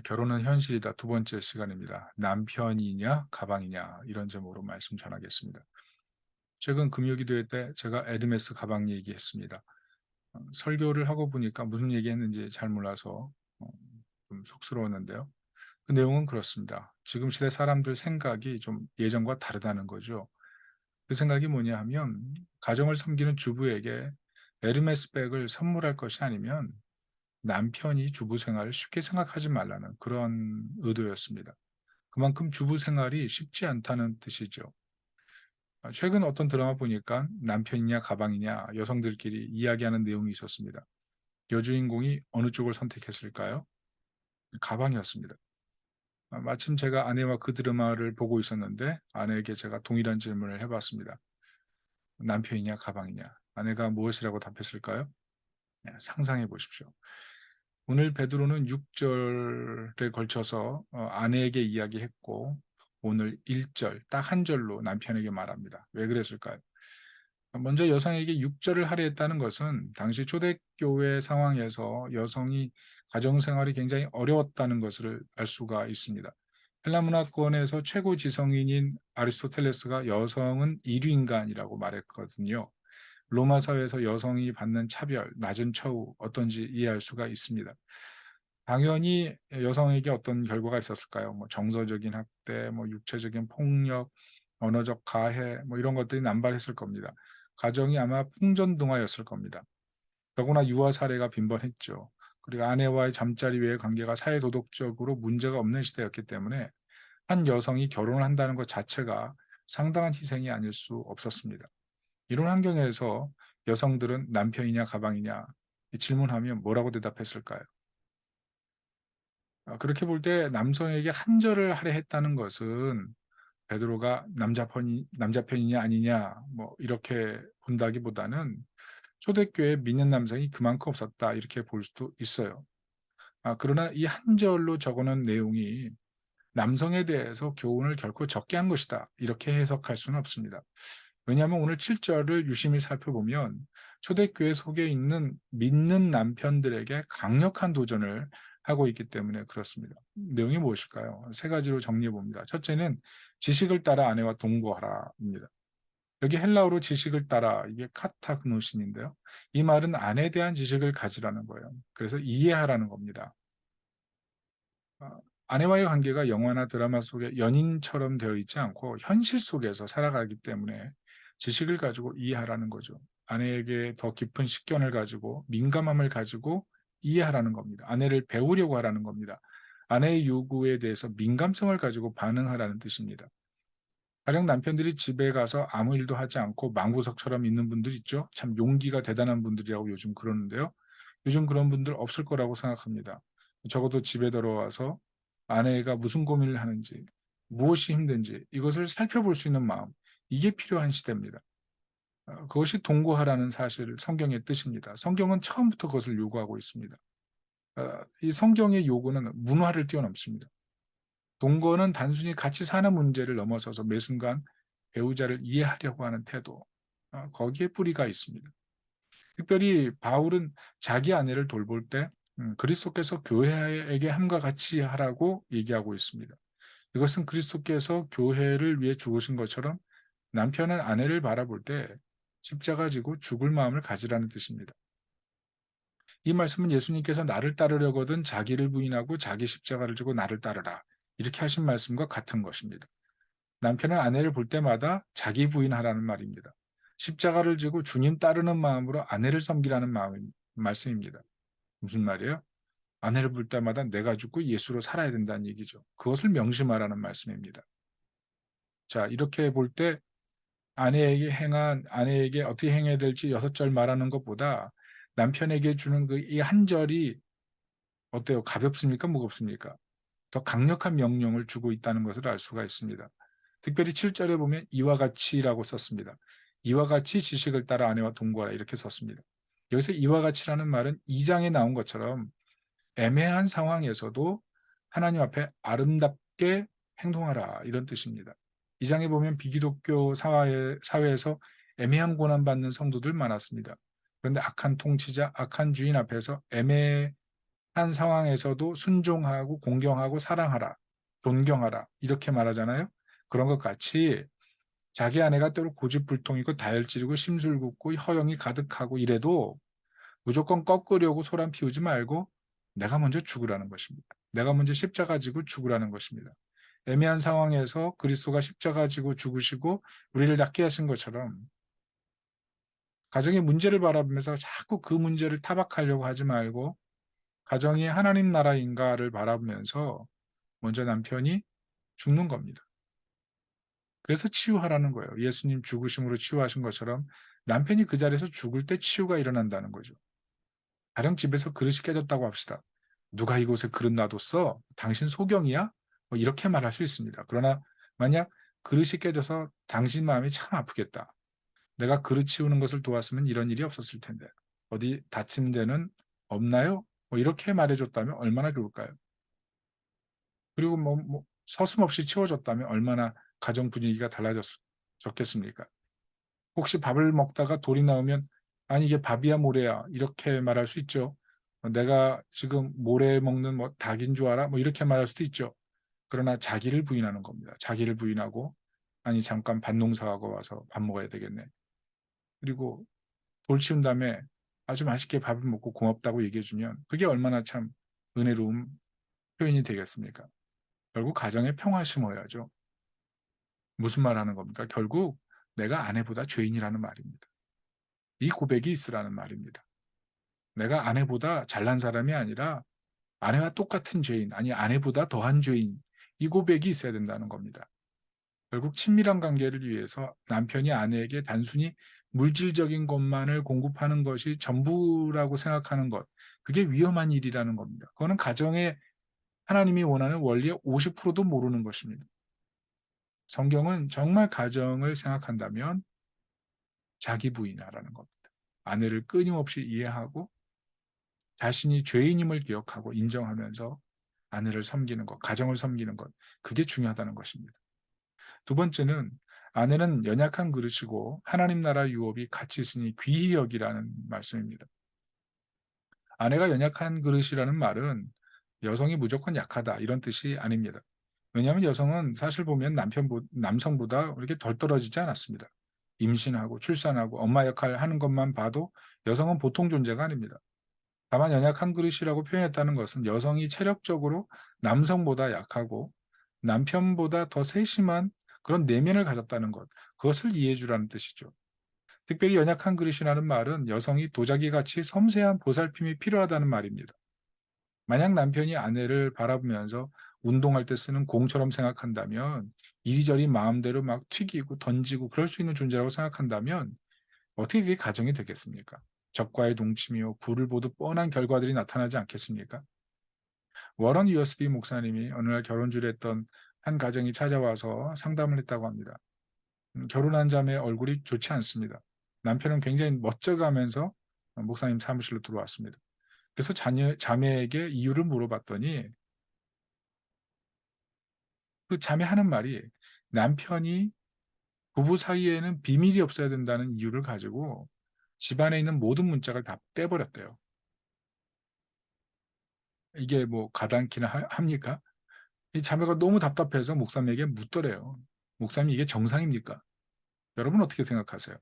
결혼은 현실이다. 두 번째 시간입니다. 남편이냐 가방이냐 이런 제목으로 말씀 전하겠습니다. 최근 금요기도회 때 제가 에르메스 가방 얘기했습니다. 설교를 하고 보니까 무슨 얘기했는지 잘 몰라서 어 좀 속스러웠는데요. 그 내용은 그렇습니다. 지금 시대 사람들 생각이 좀 예전과 다르다는 거죠. 그 생각이 뭐냐 하면 가정을 섬기는 주부에게 에르메스 백을 선물할 것이 아니면 남편이 주부 생활을 쉽게 생각하지 말라는 그런 의도였습니다. 그만큼 주부 생활이 쉽지 않다는 뜻이죠. 최근 어떤 드라마 보니까 남편이냐 가방이냐 여성들끼리 이야기하는 내용이 있었습니다. 여주인공이 어느 쪽을 선택했을까요? 가방이었습니다. 마침 제가 아내와 그 드라마를 보고 있었는데 아내에게 제가 동일한 질문을 해봤습니다. 남편이냐 가방이냐? 아내가 무엇이라고 답했을까요? 네, 상상해 보십시오. 오늘 베드로는 6 절에 걸쳐서 아내에게 이야기했고 오늘 1절 딱 한 절로 남편에게 말합니다. 왜 그랬을까요? 먼저 여성에게 6 절을 하려 했다는 것은 당시 초대교회 상황에서 여성이 가정 생활이 굉장히 어려웠다는 것을 알 수가 있습니다. 헬라 문화권에서 최고 지성인인 아리스토텔레스가 여성은 이류인간이라고 말했거든요. 로마 사회에서 여성이 받는 차별, 낮은 처우 어떤지 이해할 수가 있습니다. 당연히 여성에게 어떤 결과가 있었을까요? 뭐 정서적인 학대, 뭐 육체적인 폭력, 언어적 가해 뭐 이런 것들이 남발했을 겁니다. 가정이 아마 풍전등화였을 겁니다. 더구나 유아 사례가 빈번했죠. 그리고 아내와의 잠자리 외의 관계가 사회 도덕적으로 문제가 없는 시대였기 때문에 한 여성이 결혼을 한다는 것 자체가 상당한 희생이 아닐 수 없었습니다. 이런 환경에서 여성들은 남편이냐 가방이냐 질문하면 뭐라고 대답했을까요? 그렇게 볼 때 남성에게 한절을 하려 했다는 것은 베드로가 남자 편이냐 아니냐 뭐 이렇게 본다기보다는 초대교회 믿는 남성이 그만큼 없었다 이렇게 볼 수도 있어요. 그러나 이 한 절로 적어 놓은 내용이 남성에 대해서 교훈을 결코 적게 한 것이다 이렇게 해석할 수는 없습니다. 왜냐하면 오늘 7 절을 유심히 살펴보면 초대교회 속에 있는 믿는 남편들에게 강력한 도전을 하고 있기 때문에 그렇습니다. 내용이 무엇일까요? 세 가지로 정리해 봅니다. 첫째는 지식을 따라 아내와 동거하라입니다. 여기 헬라어로 지식을 따라 이게 카타그노신인데요. 이 말은 아내에 대한 지식을 가지라는 거예요. 그래서 이해하라는 겁니다. 아 아내와의 관계가 영화나 드라마 속의 연인처럼 되어 있지 않고 현실 속에서 살아가기 때문에 지식을 가지고 이해하라는 거죠. 아내에게 더 깊은 식견을 가지고 민감함을 가지고 이해하라는 겁니다. 아내를 배우려고 하라는 겁니다. 아내의 요구에 대해서 민감성을 가지고 반응하라는 뜻입니다. 가령 남편들이 집에 가서 아무 일도 하지 않고 망구석처럼 있는 분들 있죠. 참 용기가 대단한 분들이라고 요즘 그러는데요. 요즘 그런 분들 없을 거라고 생각합니다. 적어도 집에 들어와서 아내가 무슨 고민을 하는지, 무엇이 힘든지 이것을 살펴볼 수 있는 마음, 이게 필요한 시대입니다. 그것이 동거하라는 사실 성경의 뜻입니다. 성경은 처음부터 그것을 요구하고 있습니다. 이 성경의 요구는 문화를 뛰어넘습니다. 동거는 단순히 같이 사는 문제를 넘어서서 매 순간 배우자를 이해하려고 하는 태도, 거기에 뿌리가 있습니다. 특별히 바울은 자기 아내를 돌볼 때 그리스도께서 교회에게 함과 같이 하라고 얘기하고 있습니다. 이것은 그리스도께서 교회를 위해 죽으신 것처럼 남편은 아내를 바라볼 때 십자가 지고 죽을 마음을 가지라는 뜻입니다. 이 말씀은 예수님께서 나를 따르려거든 자기를 부인하고 자기 십자가를 지고 나를 따르라 이렇게 하신 말씀과 같은 것입니다. 남편은 아내를 볼 때마다 자기 부인하라는 말입니다. 십자가를 지고 주님 따르는 마음으로 아내를 섬기라는 말씀입니다. 무슨 말이에요? 아내를 볼 때마다 내가 죽고 예수로 살아야 된다는 얘기죠. 그것을 명심하라는 말씀입니다. 자, 이렇게 볼 때 아내에게 어떻게 행해야 될지 6절 말하는 것보다 남편에게 주는 그 이 한 절이 어때요? 가볍습니까? 무겁습니까? 더 강력한 명령을 주고 있다는 것을 알 수가 있습니다. 특별히 7 절에 보면 이와 같이라고 썼습니다. 이와 같이 지식을 따라 아내와 동거하라 이렇게 썼습니다. 여기서 이와 같이라는 말은 2 장에 나온 것처럼 애매한 상황에서도 하나님 앞에 아름답게 행동하라 이런 뜻입니다. 2 장에 보면 비기독교 사회에서 애매한 고난받는 성도들 많았습니다. 그런데 악한 통치자, 악한 주인 앞에서 애매하게 한 상황에서도 순종하고 공경하고 사랑하라, 존경하라 이렇게 말하잖아요. 그런 것 같이 자기 아내가 때로 고집불통이고 다혈질이고 심술궂고 허영이 가득하고 이래도 무조건 꺾으려고 소란 피우지 말고 내가 먼저 죽으라는 것입니다. 내가 먼저 십자가 지고 죽으라는 것입니다. 애매한 상황에서 그리스도가 십자가 지고 죽으시고 우리를 낫게 하신 것처럼 가정의 문제를 바라보면서 자꾸 그 문제를 타박하려고 하지 말고 가정이 하나님 나라인가를 바라보면서 먼저 남편이 죽는 겁니다. 그래서 치유하라는 거예요. 예수님 죽으심으로 치유하신 것처럼 남편이 그 자리에서 죽을 때 치유가 일어난다는 거죠. 가령 집에서 그릇이 깨졌다고 합시다. "누가 이곳에 그릇 놔뒀어? 당신 소경이야?" 뭐 이렇게 말할 수 있습니다. 그러나 만약 그릇이 깨져서 "당신 마음이 참 아프겠다. 내가 그릇 치우는 것을 도왔으면 이런 일이 없었을 텐데. 어디 다친 데는 없나요?" 뭐 이렇게 말해 줬다면 얼마나 좋을까요? 그리고 서슴없이 치워줬다면 얼마나 가정 분위기가 달라졌겠습니까? 혹시 밥을 먹다가 돌이 나오면 "아니 이게 밥이야 모래야." 이렇게 말할 수 있죠. "내가 지금 모래 먹는 뭐 닭인 줄 알아?" 뭐 이렇게 말할 수도 있죠. 그러나 자기를 부인하는 겁니다. 자기를 부인하고 "아니 잠깐 밭농사하고 와서 밥 먹어야 되겠네." 그리고 돌 치운 다음에 아주 맛있게 밥을 먹고 고맙다고 얘기해 주면 그게 얼마나 참 은혜로운 표현이 되겠습니까? 결국 가정에 평화 심어야죠. 무슨 말하는 겁니까? 결국 내가 아내보다 죄인이라는 말입니다. 이 고백이 있으라는 말입니다. 내가 아내보다 잘난 사람이 아니라 아내와 똑같은 죄인, 아니 아내보다 더한 죄인, 이 고백이 있어야 된다는 겁니다. 결국 친밀한 관계를 위해서 남편이 아내에게 단순히 물질적인 것만을 공급하는 것이 전부라고 생각하는 것, 그게 위험한 일이라는 겁니다. 그거는 가정에 하나님이 원하는 원리의 50%도 모르는 것입니다. 성경은 정말 가정을 생각한다면 자기 부인하라는 겁니다. 아내를 끊임없이 이해하고 자신이 죄인임을 기억하고 인정하면서 아내를 섬기는 것, 가정을 섬기는 것, 그게 중요하다는 것입니다. 두 번째는 아내는 연약한 그릇이고 하나님 나라 유업이 같이 있으니 귀히 여기라는 말씀입니다. 아내가 연약한 그릇이라는 말은 여성이 무조건 약하다 이런 뜻이 아닙니다. 왜냐하면 여성은 사실 보면 남성보다 이렇게 덜 떨어지지 않았습니다. 임신하고 출산하고 엄마 역할을 하는 것만 봐도 여성은 보통 존재가 아닙니다. 다만 연약한 그릇이라고 표현했다는 것은 여성이 체력적으로 남성보다 약하고 남편보다 더 세심한 그런 내면을 가졌다는 것, 그것을 이해해 주라는 뜻이죠. 특별히 연약한 그릇이라는 말은 여성이 도자기같이 섬세한 보살핌이 필요하다는 말입니다. 만약 남편이 아내를 바라보면서 운동할 때 쓰는 공처럼 생각한다면 이리저리 마음대로 막 튀기고 던지고 그럴 수 있는 존재라고 생각한다면 어떻게 그게 가정이 되겠습니까? 적과의 동침이요 불을 보듯 뻔한 결과들이 나타나지 않겠습니까? 워런 USB 목사님이 어느 날 결혼주례 했던 한 가정이 찾아와서 상담을 했다고 합니다. 결혼한 자매의 얼굴이 좋지 않습니다. 남편은 굉장히 멋져가면서 목사님 사무실로 들어왔습니다. 그래서 자매에게 이유를 물어봤더니 그 자매 하는 말이 남편이 부부 사이에는 비밀이 없어야 된다는 이유를 가지고 집안에 있는 모든 문짝을 다 떼버렸대요. 이게 뭐 가당키나 합니까? 이 자매가 너무 답답해서 목사님에게 묻더래요. "목사님 이게 정상입니까?" 여러분 어떻게 생각하세요?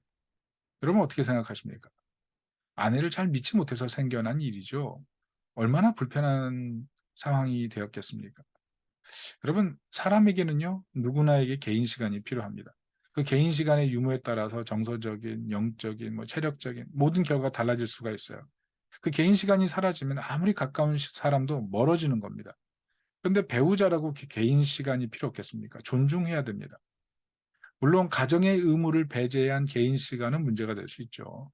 여러분 어떻게 생각하십니까? 아내를 잘 믿지 못해서 생겨난 일이죠. 얼마나 불편한 상황이 되었겠습니까? 여러분 사람에게는요 누구나에게 개인 시간이 필요합니다. 그 개인 시간의 유무에 따라서 정서적인, 영적인, 체력적인 모든 결과가 달라질 수가 있어요. 그 개인 시간이 사라지면 아무리 가까운 사람도 멀어지는 겁니다. 그런데 배우자라고 개인 시간이 필요 없겠습니까? 존중해야 됩니다. 물론 가정의 의무를 배제한 개인 시간은 문제가 될 수 있죠.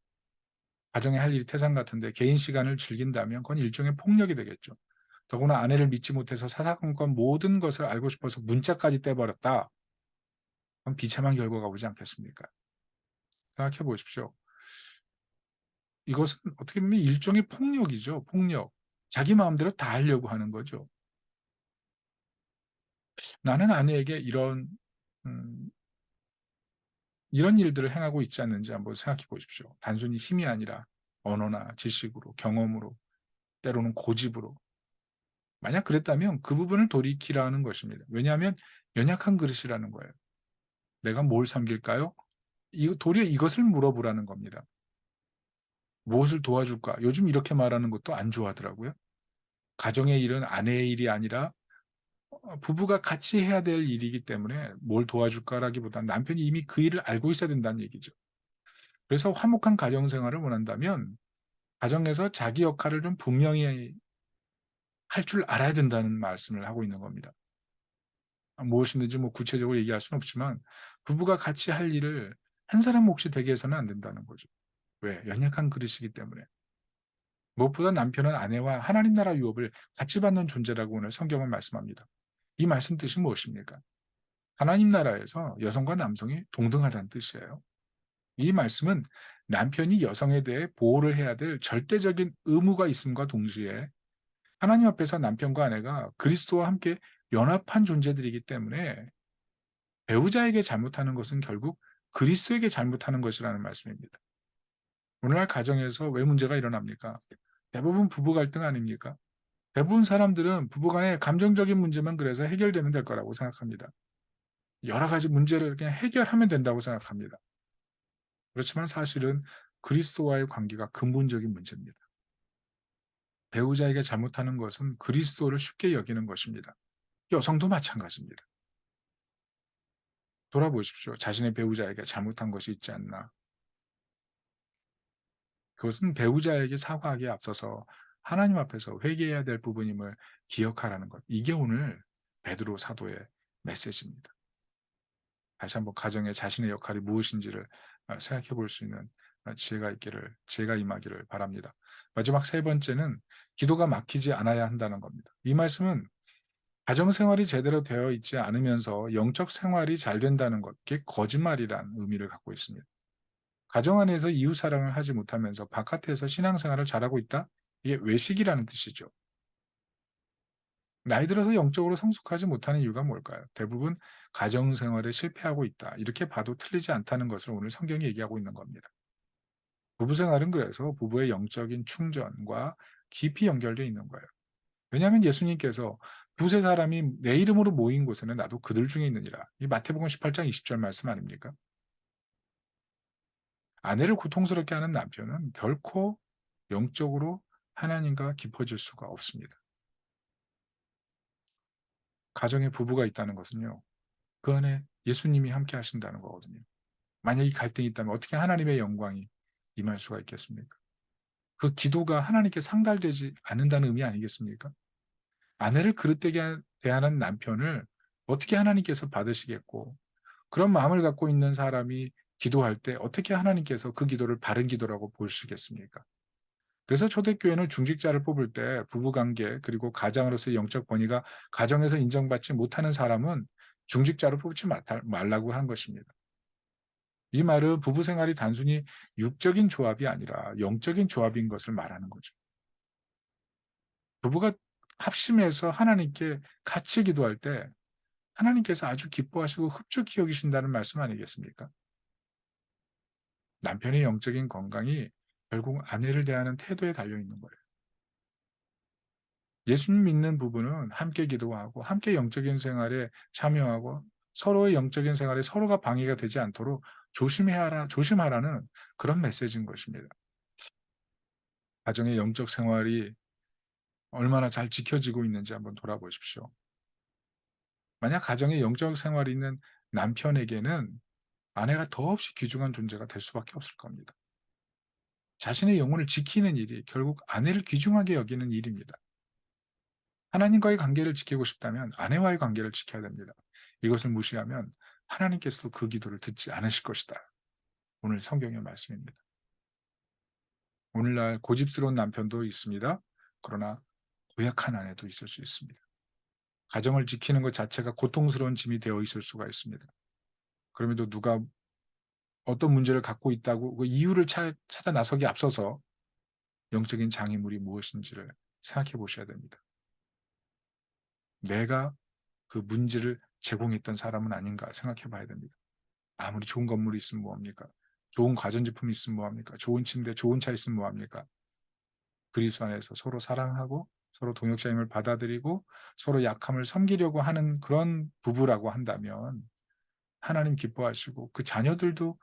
가정에 할 일이 태산 같은데 개인 시간을 즐긴다면 그건 일종의 폭력이 되겠죠. 더구나 아내를 믿지 못해서 사사건건 모든 것을 알고 싶어서 문자까지 떼버렸다. 그럼 비참한 결과가 오지 않겠습니까? 생각해 보십시오. 이것은 어떻게 보면 일종의 폭력이죠. 폭력. 자기 마음대로 다 하려고 하는 거죠. 나는 아내에게 음, 이런 일들을 행하고 있지 않는지 한번 생각해 보십시오. 단순히 힘이 아니라 언어나 지식으로, 경험으로, 때로는 고집으로. 만약 그랬다면 그 부분을 돌이키라는 것입니다. 왜냐하면 연약한 그릇이라는 거예요. "내가 뭘 섬길까요?" 도리어 이것을 물어보라는 겁니다. "무엇을 도와줄까?" 요즘 이렇게 말하는 것도 안 좋아하더라고요. 가정의 일은 아내의 일이 아니라 부부가 같이 해야 될 일이기 때문에 "뭘 도와줄까?"라기보다는 남편이 이미 그 일을 알고 있어야 된다는 얘기죠. 그래서 화목한 가정 생활을 원한다면 가정에서 자기 역할을 좀 분명히 할 줄 알아야 된다는 말씀을 하고 있는 겁니다. 무엇이든지 뭐 구체적으로 얘기할 수는 없지만 부부가 같이 할 일을 한 사람 몫이 되게 해서는 안 된다는 거죠. 왜? 연약한 그릇이기 때문에. 무엇보다 남편은 아내와 하나님 나라 유업을 같이 받는 존재라고 오늘 성경은 말씀합니다. 이 말씀 뜻이 무엇입니까? 하나님 나라에서 여성과 남성이 동등하다는 뜻이에요. 이 말씀은 남편이 여성에 대해 보호를 해야 될 절대적인 의무가 있음과 동시에 하나님 앞에서 남편과 아내가 그리스도와 함께 연합한 존재들이기 때문에 배우자에게 잘못하는 것은 결국 그리스도에게 잘못하는 것이라는 말씀입니다. 오늘날 가정에서 왜 문제가 일어납니까? 대부분 부부 갈등 아닙니까? 대부분 사람들은 부부 간의 감정적인 문제만 그래서 해결되면 될 거라고 생각합니다. 여러 가지 문제를 그냥 해결하면 된다고 생각합니다. 그렇지만 사실은 그리스도와의 관계가 근본적인 문제입니다. 배우자에게 잘못하는 것은 그리스도를 쉽게 여기는 것입니다. 여성도 마찬가지입니다. 돌아보십시오. 자신의 배우자에게 잘못한 것이 있지 않나. 그것은 배우자에게 사과하기에 앞서서 하나님 앞에서 회개해야 될 부분임을 기억하라는 것. 이게 오늘 베드로 사도의 메시지입니다. 다시 한번 가정의 자신의 역할이 무엇인지를 생각해 볼 수 있는 지혜가 임하기를 바랍니다. 마지막 세 번째는 기도가 막히지 않아야 한다는 겁니다. 이 말씀은 가정 생활이 제대로 되어 있지 않으면서 영적 생활이 잘 된다는 것, 그게 거짓말이란 의미를 갖고 있습니다. 가정 안에서 이웃 사랑을 하지 못하면서 바깥에서 신앙생활을 잘하고 있다? 이게 외식이라는 뜻이죠. 나이 들어서 영적으로 성숙하지 못하는 이유가 뭘까요? 대부분 가정 생활에 실패하고 있다. 이렇게 봐도 틀리지 않다는 것을 오늘 성경이 얘기하고 있는 겁니다. 부부 생활은 그래서 부부의 영적인 충전과 깊이 연결되어 있는 거예요. 왜냐하면 예수님께서 두세 사람이 내 이름으로 모인 곳에는 나도 그들 중에 있느니라. 이 마태복음 18장 20절 말씀 아닙니까? 아내를 고통스럽게 하는 남편은 결코 영적으로 하나님과 깊어질 수가 없습니다. 가정에 부부가 있다는 것은요. 그 안에 예수님이 함께 하신다는 거거든요. 만약 이 갈등이 있다면 어떻게 하나님의 영광이 임할 수가 있겠습니까? 그 기도가 하나님께 상달되지 않는다는 의미 아니겠습니까? 아내를 그릇되게 대하는 남편을 어떻게 하나님께서 받으시겠고, 그런 마음을 갖고 있는 사람이 기도할 때 어떻게 하나님께서 그 기도를 바른 기도라고 보시겠습니까? 그래서 초대교회는 중직자를 뽑을 때 부부관계 그리고 가장으로서의 영적 권위가 가정에서 인정받지 못하는 사람은 중직자로 뽑지 말라고 한 것입니다. 이 말은 부부 생활이 단순히 육적인 조합이 아니라 영적인 조합인 것을 말하는 거죠. 부부가 합심해서 하나님께 같이 기도할 때 하나님께서 아주 기뻐하시고 흡족히 여기신다는 말씀 아니겠습니까? 남편의 영적인 건강이 결국 아내를 대하는 태도에 달려 있는 거예요. 예수님 믿는 부부는 함께 기도하고 함께 영적인 생활에 참여하고 서로의 영적인 생활에 서로가 방해가 되지 않도록 조심하라는 그런 메시지인 것입니다. 가정의 영적 생활이 얼마나 잘 지켜지고 있는지 한번 돌아보십시오. 만약 가정에 영적 생활이 있는 남편에게는 아내가 더없이 귀중한 존재가 될 수밖에 없을 겁니다. 자신의 영혼을 지키는 일이 결국 아내를 귀중하게 여기는 일입니다. 하나님과의 관계를 지키고 싶다면 아내와의 관계를 지켜야 됩니다. 이것을 무시하면 하나님께서도 그 기도를 듣지 않으실 것이다. 오늘 성경의 말씀입니다. 오늘날 고집스러운 남편도 있습니다. 그러나 고약한 아내도 있을 수 있습니다. 가정을 지키는 것 자체가 고통스러운 짐이 되어 있을 수가 있습니다. 그럼에도 누가 어떤 문제를 갖고 있다고 그 이유를 찾아 나서기 앞서서 영적인 장애물이 무엇인지를 생각해 보셔야 됩니다. 내가 그 문제를 제공했던 사람은 아닌가 생각해 봐야 됩니다. 아무리 좋은 건물이 있으면 뭐합니까? 좋은 가전제품이 있으면 뭐합니까? 좋은 침대, 좋은 차 있으면 뭐합니까? 그리스도 안에서 서로 사랑하고 서로 동역자임을 받아들이고 서로 약함을 섬기려고 하는 그런 부부라고 한다면 하나님 기뻐하시고 그 자녀들도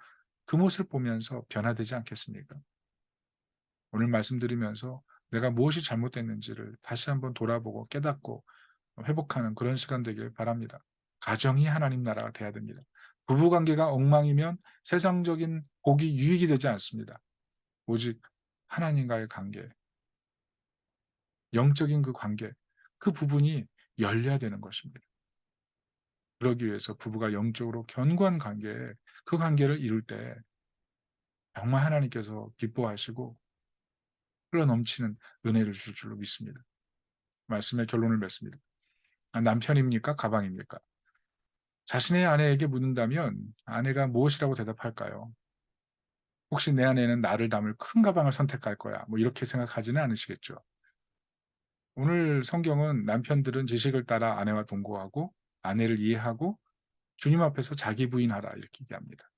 그 모습을 보면서 변화되지 않겠습니까? 오늘 말씀드리면서 내가 무엇이 잘못됐는지를 다시 한번 돌아보고 깨닫고 회복하는 그런 시간 되길 바랍니다. 가정이 하나님 나라가 돼야 됩니다. 부부 관계가 엉망이면 세상적인 복이 유익이 되지 않습니다. 오직 하나님과의 관계, 영적인 그 관계, 그 부분이 열려야 되는 것입니다. 그러기 위해서 부부가 영적으로 견고한 관계에 그 관계를 이룰 때 정말 하나님께서 기뻐하시고 흘러넘치는 은혜를 주실 줄로 믿습니다. 말씀의 결론을 맺습니다. 남편입니까? 가방입니까? 자신의 아내에게 묻는다면 아내가 무엇이라고 대답할까요? 혹시 내 아내는 나를 담을 큰 가방을 선택할 거야. 뭐 이렇게 생각하지는 않으시겠죠. 오늘 성경은 남편들은 지식을 따라 아내와 동거하고 아내를 이해하고 주님 앞에서 자기 부인하라 이렇게 얘기합니다.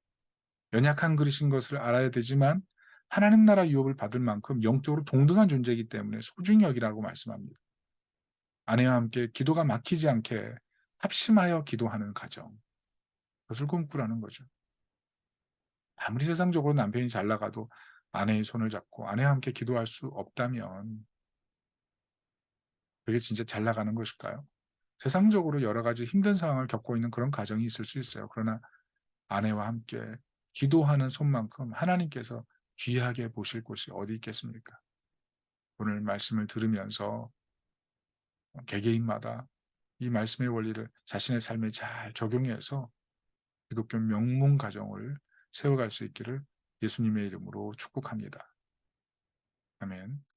연약한 그릇인 것을 알아야 되지만 하나님 나라 유업을 받을 만큼 영적으로 동등한 존재이기 때문에 소중히 여기라고 말씀합니다. 아내와 함께 기도가 막히지 않게 합심하여 기도하는 가정. 그것을 꿈꾸라는 거죠. 아무리 세상적으로 남편이 잘 나가도 아내의 손을 잡고 아내와 함께 기도할 수 없다면 그게 진짜 잘 나가는 것일까요? 세상적으로 여러 가지 힘든 상황을 겪고 있는 그런 가정이 있을 수 있어요. 그러나 아내와 함께 기도하는 손만큼 하나님께서 귀하게 보실 곳이 어디 있겠습니까? 오늘 말씀을 들으면서 개개인마다 이 말씀의 원리를 자신의 삶에 잘 적용해서 기독교 명문 가정을 세워갈 수 있기를 예수님의 이름으로 축복합니다. 아멘.